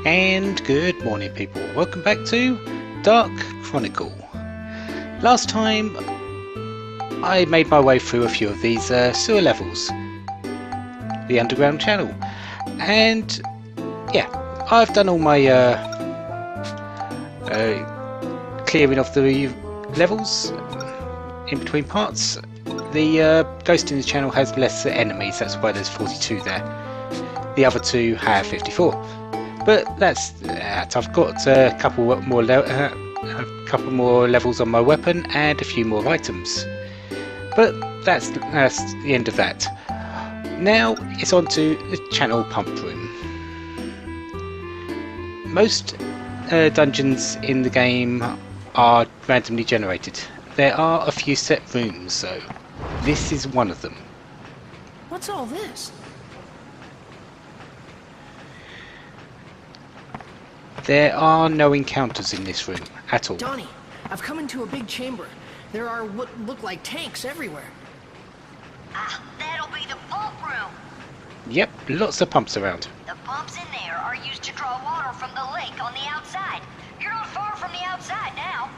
And good morning, people. Welcome back to Dark Chronicle. Last time I made my way through a few of these sewer levels, the underground channel, and yeah, I've done all my clearing of the levels in between parts. The ghost in the channel has less enemies, that's why there's 42 there. The other two have 54. But that's that. I've got a couple more levels on my weapon and a few more items. But that's the end of that. Now it's on to the channel Pomplun. Most dungeons in the game are randomly generated. There are a few set rooms though. This is one of them. What's all this? There are no encounters in this room at all. Donnie, I've come into a big chamber. There are what look like tanks everywhere. Ah, that'll be the pump room. Yep, lots of pumps around. The pumps in there are used to draw water from the lake on the outside. You're not far from the outside now.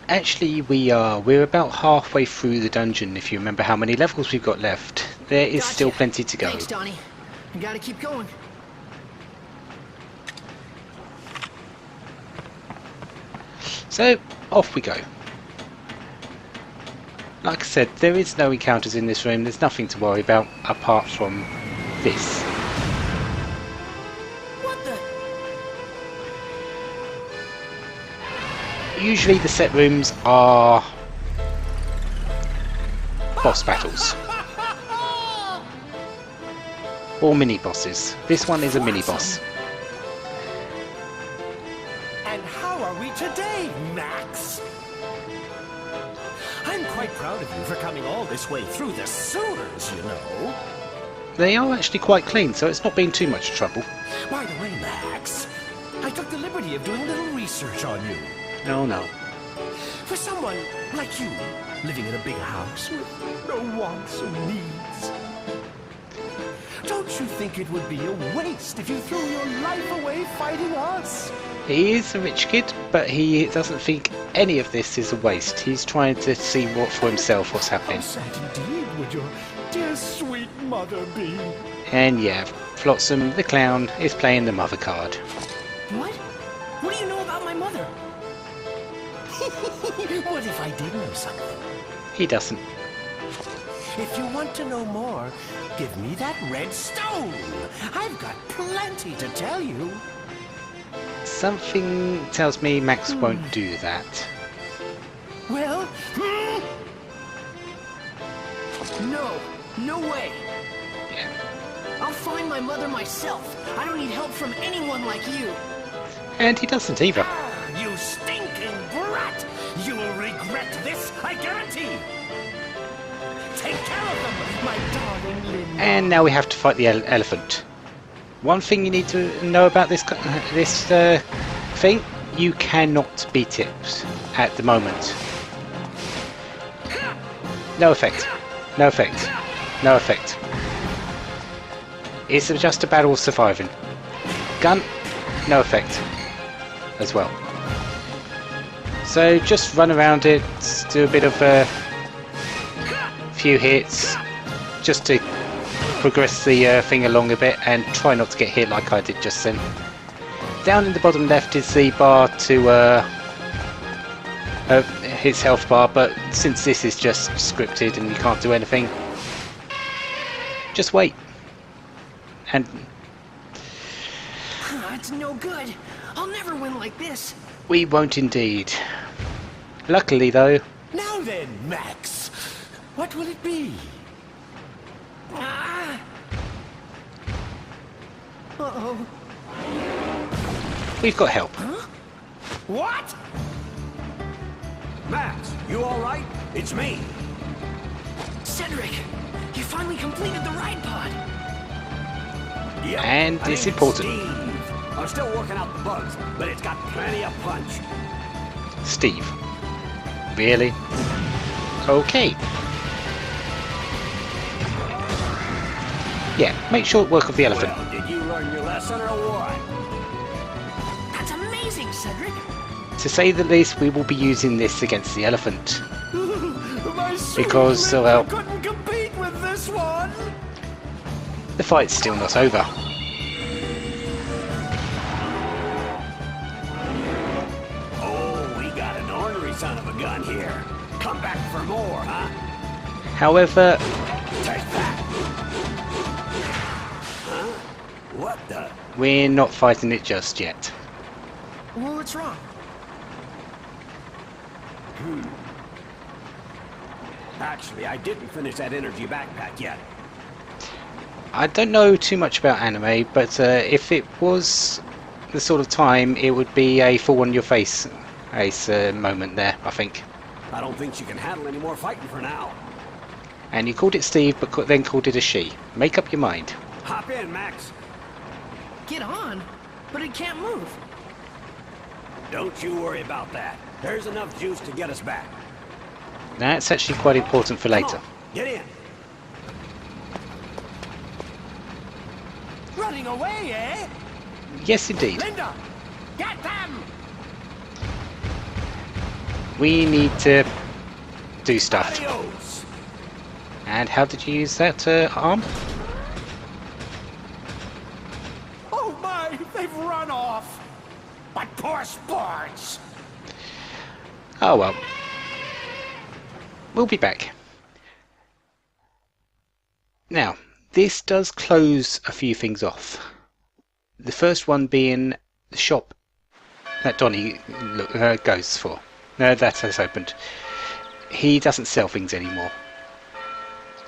Actually, we're about halfway through the dungeon, if you remember how many levels we've got left. There is Gotcha. still plenty to go. Thanks, Donnie. You gotta keep going. So, off we go. Like I said, there is no encounters in this room. There's nothing to worry about apart from this. What the? Usually the set rooms are boss battles. Or mini bosses. This one is a mini boss. And how are we today, Max? I'm quite proud of you for coming all this way through the sewers, you know. They are actually quite clean, so it's not been too much trouble. By the way, Max, I took the liberty of doing a little research on you. Oh no. For someone like you, living in a big house with no wants or needs, don't you think it would be a waste if you threw your life away fighting us? He is a rich kid, but he doesn't think any of this is a waste. He's trying to see for himself what's happening. How sad indeed would your dear sweet mother be? And yeah, Flotsam the clown is playing the mother card. What? What do you know about my mother? What if I did know something? He doesn't. If you want to know more, give me that red stone. I've got plenty to tell you. Something tells me Max won't do that. Well, No way. Yeah. I'll find my mother myself. I don't need help from anyone like you. And he doesn't either. you stinking brat! You'll regret this, I guarantee. Take care of them, my darling Lynn. And now we have to fight the elephant. One thing you need to know about this thing, you cannot beat it at the moment. No effect. No effect. No effect. It's just a battle of surviving. Gun, no effect as well. So just run around it, do a bit of a few hits, just to progress the thing along a bit and try not to get hit like I did just then. Down in the bottom left is the bar to his health bar, but since this is just scripted and you can't do anything, just wait. And It's no good. I'll never win like this. we won't indeed. Luckily though, Now then, Max, what will it be? Ah! Uh-oh. we've got help. Huh? What? Max, you all right? It's me. Cedric, you finally completed the ride pod. Yep, And I it's named it important. Steve. I'm still working out the bugs, but it's got plenty of punch. Steve. Really? Okay. Yeah, make short work of the elephant. Well, did you learn your lesson? lesson or what? That's amazing, Cedric. To say the least, we will be using this against the elephant. My sweet Because, Linda well, couldn't compete with this one. the fight's still not over. Oh, we got an ornery son of a gun here. Come back for more, huh? However, Take that. Huh? What the? we're not fighting it just yet. Well, what's wrong? Actually, I didn't finish that energy backpack yet. I don't know too much about anime, but if it was the sort of time, it would be a fall-on-your-face moment there, I think. I don't think she can handle any more fighting for now. And you called it Steve, but then called it a she. Make up your mind. Hop in, Max. Get on, but it can't move. Don't you worry about that. There's enough juice to get us back. That's actually quite important for later. Come on, get in. Running away, eh? Yes, indeed. Linda, get them! We need to do stuff. Adios. And how did you use that arm? Oh my, they've run off. But poor sports. Oh well. We'll be back. Now, this does close a few things off. The first one being the shop that Donnie goes for. No, that has opened. He doesn't sell things anymore.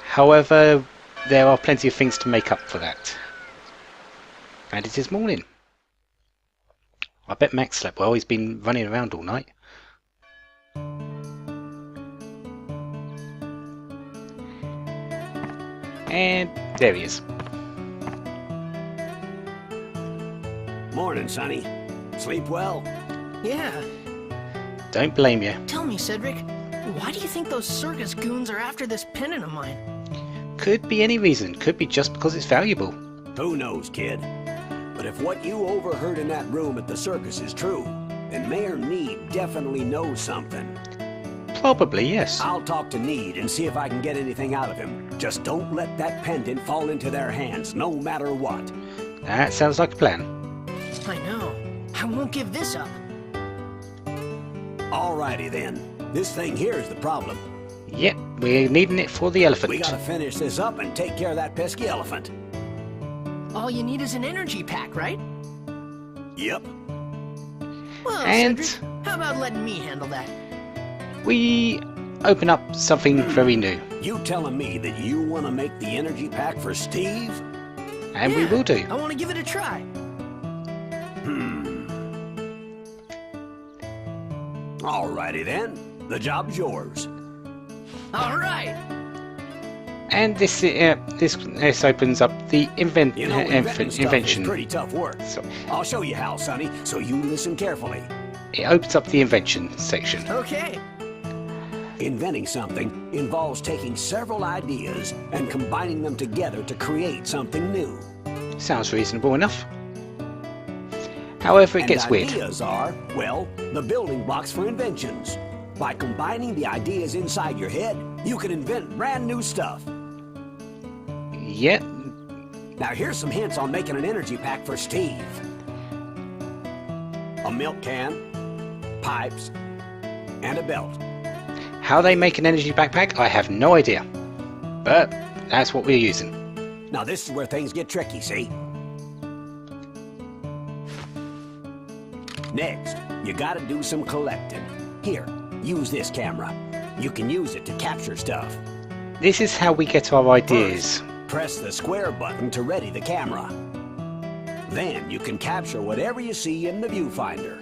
However, there are plenty of things to make up for that. And it is morning. I bet Max slept well. He's been running around all night. And there he is. Morning, Sonny. Sleep well? Yeah. Don't blame you. Tell me, Cedric, why do you think those circus goons are after this pendant of mine? Could be any reason. Could be just because it's valuable. Who knows, kid? But if what you overheard in that room at the circus is true, then Mayor Need definitely knows something. Probably, yes. I'll talk to Need and see if I can get anything out of him. Just don't let that pendant fall into their hands, no matter what. That sounds like a plan. I know. I won't give this up. Alrighty then. This thing here is the problem. Yep, we're needing it for the elephant. We gotta finish this up and take care of that pesky elephant. All you need is an energy pack, right? Yep. Well, And- Cedric, how about letting me handle that? We open up something very new. You telling me that you want to make the energy pack for Steve? And we Yeah, will do. I want to give it a try. Alrighty then. The job's yours. All right. And this opens up the You know, inventing stuff is invention. pretty tough work. So I'll show you how, Sonny, so you listen carefully. it opens up the invention section. Okay. Inventing something involves taking several ideas and combining them together to create something new. Sounds reasonable enough. However, it And gets weird. ideas are, well, the building blocks for inventions. By combining the ideas inside your head, you can invent brand new stuff. Yep. Now here's some hints on making an energy pack for Steve. A milk can, pipes, and a belt. How they make an energy backpack, I have no idea. But that's what we're using. Now this is where things get tricky, see? Next, you gotta do some collecting. Here, use this camera. You can use it to capture stuff. This is how we get our ideas. First, press the square button to ready the camera. Then you can capture whatever you see in the viewfinder.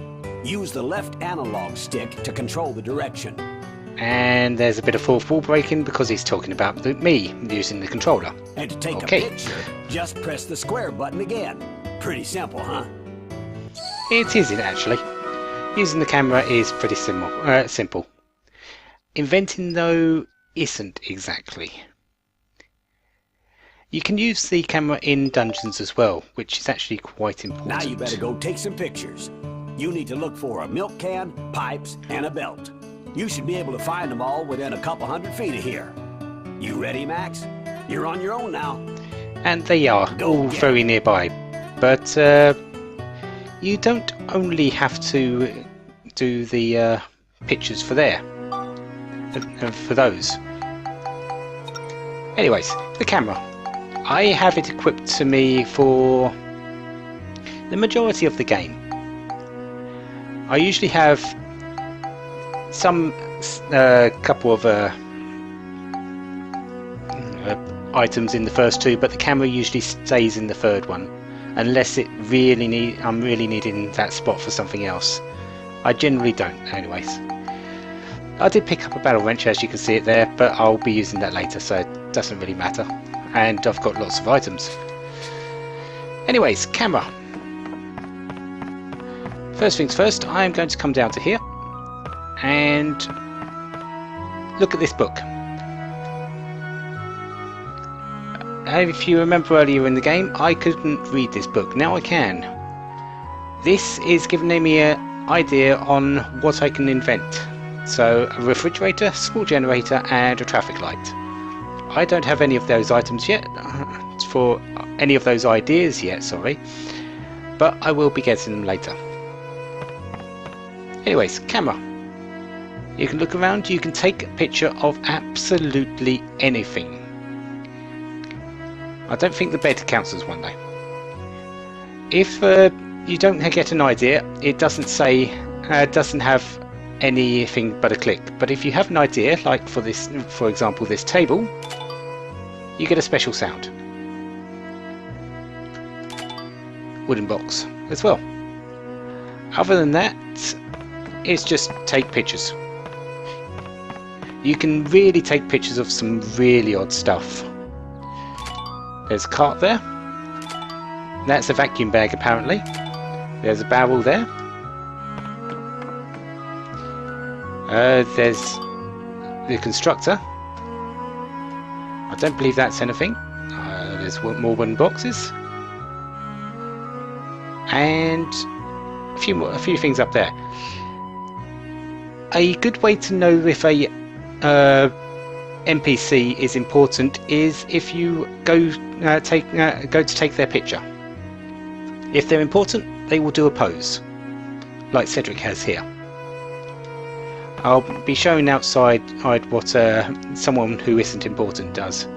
Use the left analog stick to control the direction. And there's a bit of fourth wall breaking because he's talking about me using the controller. And to take Okay. a picture, just press the square button again. Pretty simple, huh? It isn't actually. Using the camera is pretty simple. Inventing though isn't exactly. You can use the camera in dungeons as well, which is actually quite important. Now you better go take some pictures. You need to look for a milk can, pipes, and a belt. You should be able to find them all within a couple 100 feet of here. You ready, Max? You're on your own now. And they are all very nearby. But you don't only have to do the pictures for there. For those. Anyways, the camera. I have it equipped to me for the majority of the game. I usually have some couple of items in the first two, but the camera usually stays in the third one, unless I'm really needing that spot for something else. I generally don't, anyways. I did pick up a barrel wrench, as you can see it there, but I'll be using that later, so it doesn't really matter. And I've got lots of items. Anyways, camera. First things first, I'm going to come down to here and look at this book. If you remember earlier in the game, I couldn't read this book. Now I can. This is giving me an idea on what I can invent. So, a refrigerator, small generator, and a traffic light. I don't have any of those items yet, for any of those ideas yet, sorry, but I will be getting them later. Anyways, camera. You can look around, you can take a picture of absolutely anything. I don't think the bed counts as one though. If you don't get an idea, it doesn't say, doesn't have anything but a click. But if you have an idea, like for this, for example, this table, you get a special sound. Wooden box as well. Other than that, it's just take pictures. You can really take pictures of some really odd stuff. There's a cart there. That's a vacuum bag apparently. There's a barrel there. There's the constructor. I don't believe that's anything. There's more wooden boxes. And a few things up there. A good way to know if a NPC is important is if you go to take their picture. If they're important, they will do a pose, like Cedric has here. I'll be showing outside what someone who isn't important does.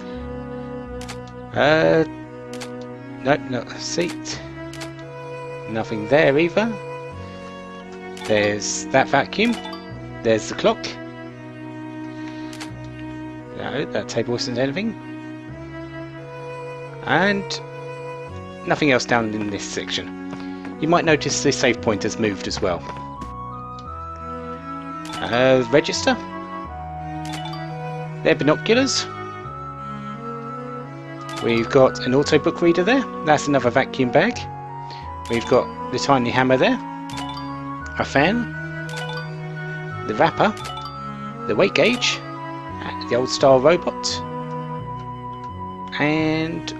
No, not a seat. Nothing there either. There's that vacuum. There's the clock. No, that table isn't anything. And nothing else down in this section. You might notice the save point has moved as well. Register. They're binoculars. We've got an auto book reader there. That's another vacuum bag. We've got the tiny hammer there. A fan. The wrapper. The weight gauge. The old style robot. And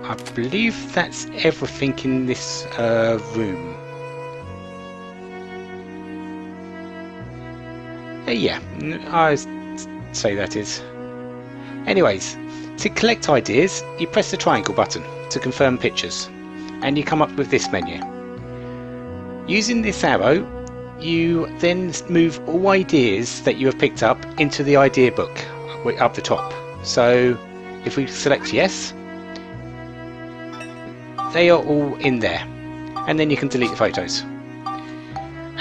I believe that's everything in this room. Yeah, I'd say that is. Anyways, to collect ideas, you press the triangle button to confirm pictures, and you come up with this menu. Using this arrow, you then move all ideas that you have picked up into the idea book up the top. So if we select yes, they are all in there, and then you can delete the photos.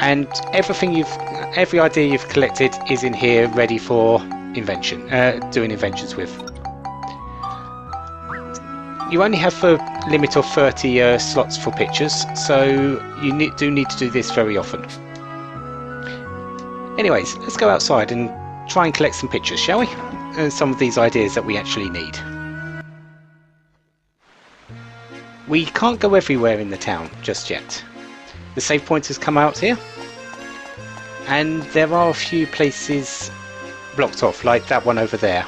And every idea you've collected is in here, ready for invention, doing inventions with. You only have a limit of 30 slots for pictures, so you do need to do this very often. Anyways, let's go outside and try and collect some pictures, shall we? Some of these ideas that we actually need. We can't go everywhere in the town just yet. The save point has come out here, and there are a few places blocked off, like that one over there.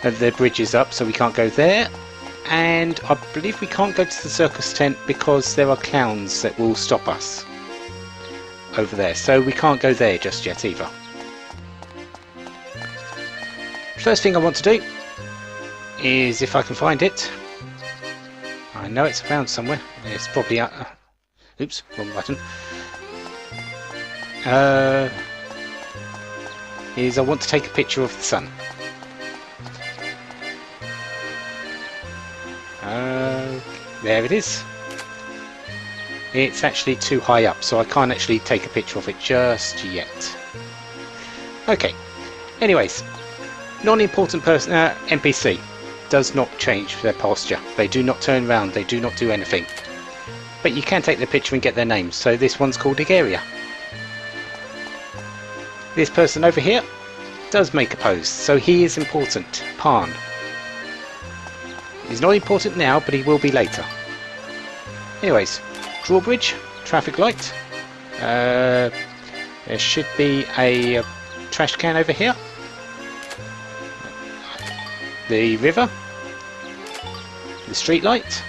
The bridge is up, so we can't go there. And I believe we can't go to the circus tent because there are clowns that will stop us over there, so we can't go there just yet either. First thing I want to do is, if I can find it, I know it's around somewhere, it's probably oops, wrong button, is I want to take a picture of the sun. There it is. It's actually too high up, so I can't actually take a picture of it just yet. Okay, anyways, non-important person, NPC does not change their posture. They do not turn around, they do not do anything. But you can take the picture and get their names, so this one's called Igaria. This person over here does make a pose, so he is important. Pan. He's not important now, but he will be later. Anyways, drawbridge, traffic light. There should be a trash can over here. The river. The street light.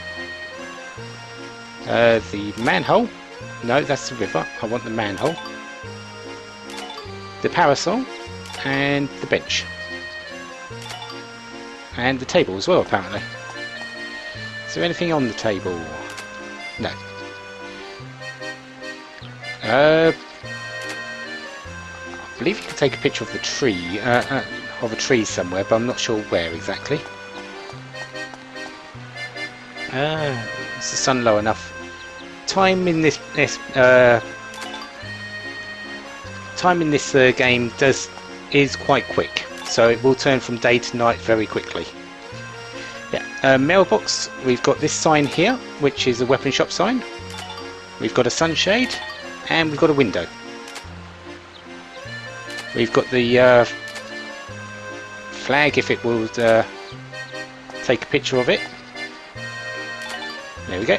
The manhole. No, that's the river. I want the manhole. The parasol. And the bench. And the table as well, apparently. Is there anything on the table? No. I believe you can take a picture of the tree, of a tree somewhere, but I'm not sure where exactly. Is the sun low enough? Time in this game is quite quick, so it will turn from day to night very quickly. Yeah, mailbox. We've got this sign here, which is a weapon shop sign. We've got a sunshade, and we've got a window. We've got the flag, if it will take a picture of it. There we go.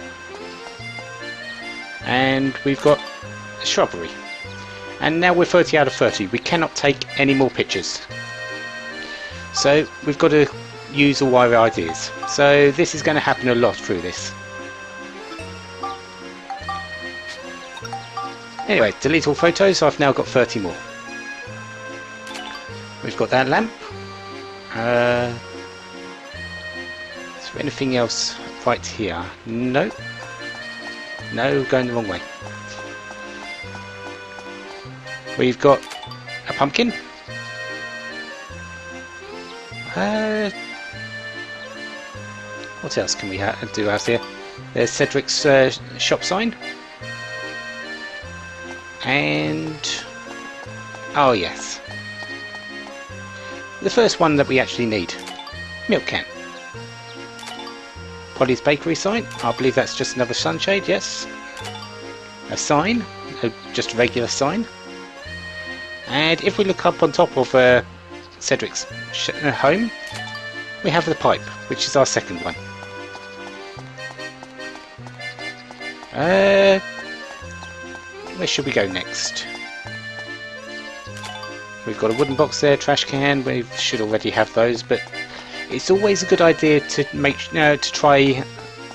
And we've got a shrubbery. And now we're 30 out of 30. We cannot take any more pictures. So we've got to use all our ideas. So this is going to happen a lot through this. Anyway, delete all photos. I've now got 30 more. We've got that lamp. Is there anything else right here? No. No, going the wrong way. We've got a pumpkin. What else can we do out here? There's Cedric's shop sign. And... oh yes. The first one that we actually need. Milk can. Polly's bakery sign. I believe that's just another sunshade, yes. A sign. Just a regular sign. And if we look up on top of Cedric's home, we have the pipe, which is our second one. Where should we go next? We've got a wooden box there, trash can. We should already have those, but it's always a good idea to try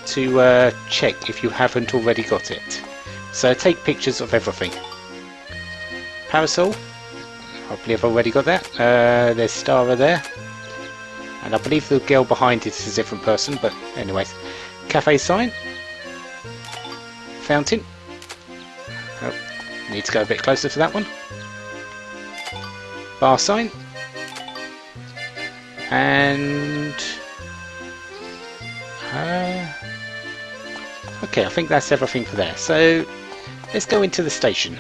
to check if you haven't already got it. So take pictures of everything. Parasol. I believe I've already got that. There's Stara there. And I believe the girl behind it is a different person, but anyways. Cafe sign. Fountain. Oh, need to go a bit closer for that one. Bar sign. And... okay, I think that's everything for there. So, let's go into the station.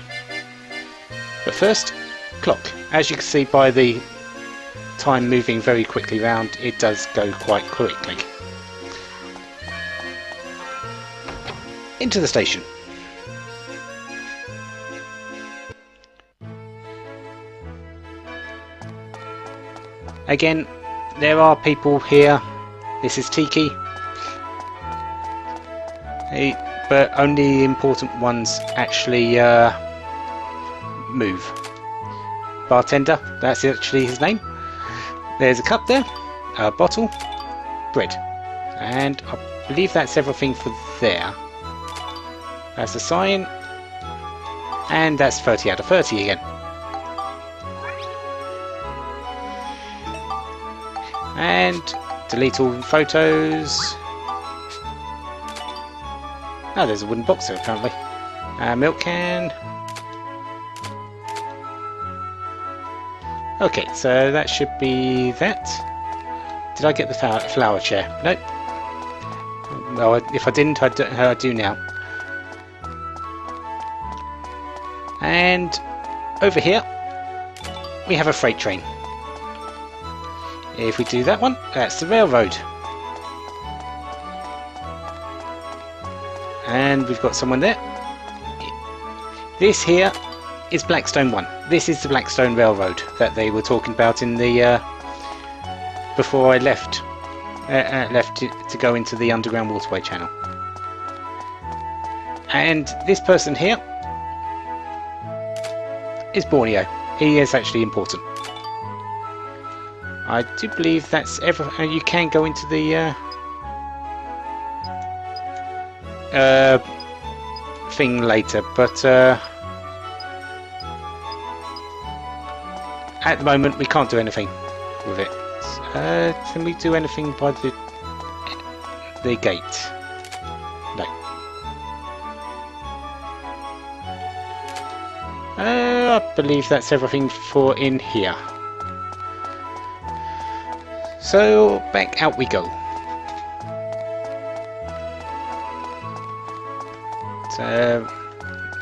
But first, clock. As you can see by the time moving very quickly round, it does go quite quickly. Into the station. Again, there are people here. This is Tiki. But only the important ones actually move. Bartender, that's actually his name. There's a cup there, a bottle, bread. And I believe that's everything for there. That's the sign. And that's 30 out of 30 again. And delete all photos. Oh, there's a wooden box there apparently. Milk can. Okay, so that should be that. Did I get the flower chair? Nope. Well, if I didn't, I do now. And over here, we have a freight train. If we do that one, that's the railroad. And we've got someone there. This here is Blackstone 1. This is the Blackstone Railroad that they were talking about in the before I left to go into the underground waterway channel. And this person here is Borneo. He is actually important. I do believe that's you can go into the thing later, but at the moment we can't do anything with it. Can we do anything by the gate? No. I believe that's everything for in here. So back out we go. So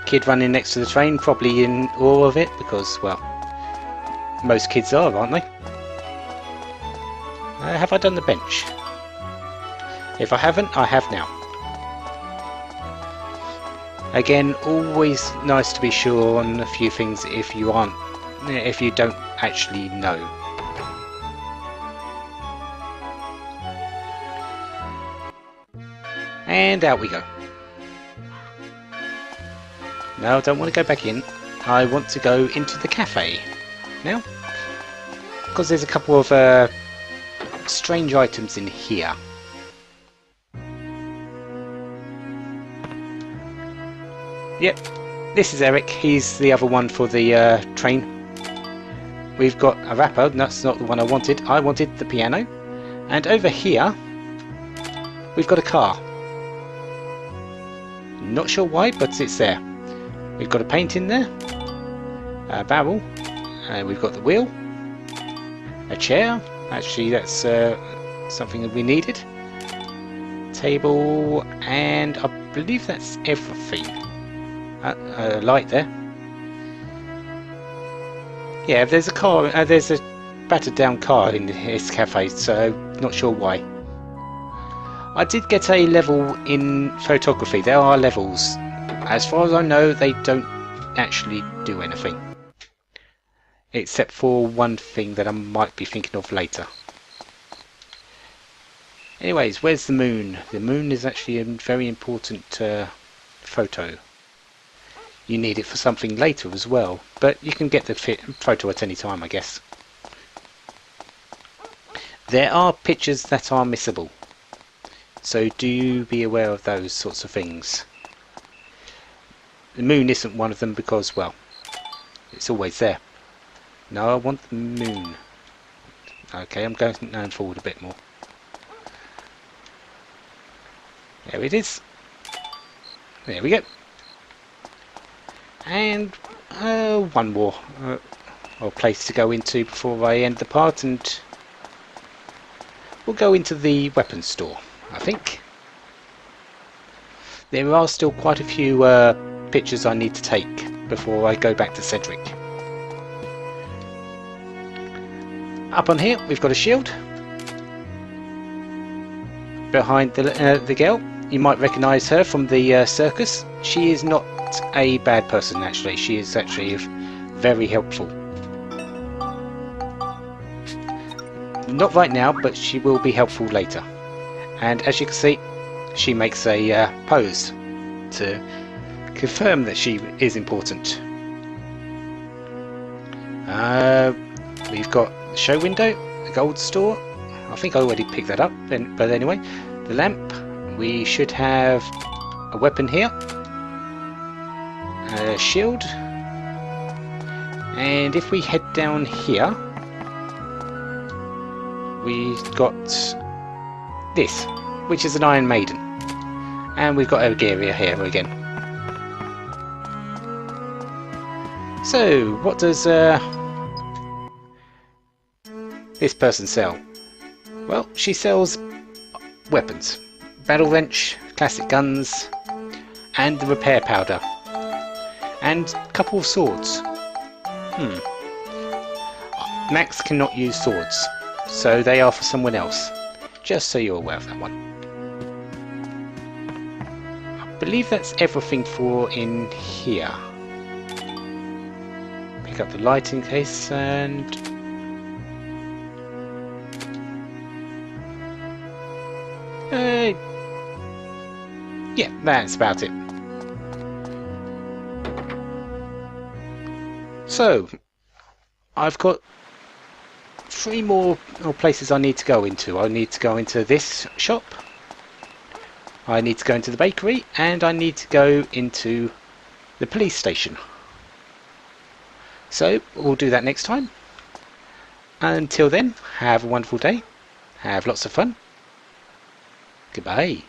kid running next to the train, probably in awe of it because, well, most kids are, aren't they? Have I done the bench? If I haven't, I have now. Again, always nice to be sure on a few things if you don't actually know. And out we go. No, I don't want to go back in. I want to go into the cafe now, because there's a couple of strange items in here. Yep, this is Eric. He's the other one for the train. We've got a wrapper. That's not the one I wanted. I wanted the piano. And over here, we've got a car. Not sure why, but it's there. We've got a painting there, a barrel, we've got the wheel, a chair. Actually, that's something that we needed. Table, and I believe that's everything. A light there. Yeah, there's a car. There's a battered down car in this cafe, so not sure why. I did get a level in photography. There are levels. As far as I know, they don't actually do anything. Except for one thing that I might be thinking of later. Anyways, where's the moon? The moon is actually a very important photo. You need it for something later as well, but you can get the photo at any time, I guess. There are pictures that are missable, so do be aware of those sorts of things. The moon isn't one of them because, well, it's always there. No, I want the moon. Okay, I'm going forward a bit more. There it is. There we go. And one more place to go into before I end the part, and we'll go into the weapons store, I think. There are still quite a few pictures I need to take before I go back to Cedric. Up on here we've got a shield. Behind the girl, you might recognise her from the circus. She is not a bad person actually, she is actually very helpful. Not right now, but she will be helpful later. And as you can see, she makes a pose to confirm that she is important. We've got the show window, the gold store. I think I already picked that up, but anyway, the lamp, we should have a weapon here, a shield, and if we head down here, we've got this, which is an Iron Maiden, and we've got a area here again. So, what does this person sell? Well, she sells weapons, battle wrench, classic guns, and the repair powder, and a couple of swords. Max cannot use swords, so they are for someone else, just so you're aware of that one. I believe that's everything for in here. Pick up the lighting case and... yeah, that's about it. So, I've got 3 more places I need to go into. I need to go into this shop, I need to go into the bakery, and I need to go into the police station. So, we'll do that next time. Until then, have a wonderful day, have lots of fun. Goodbye.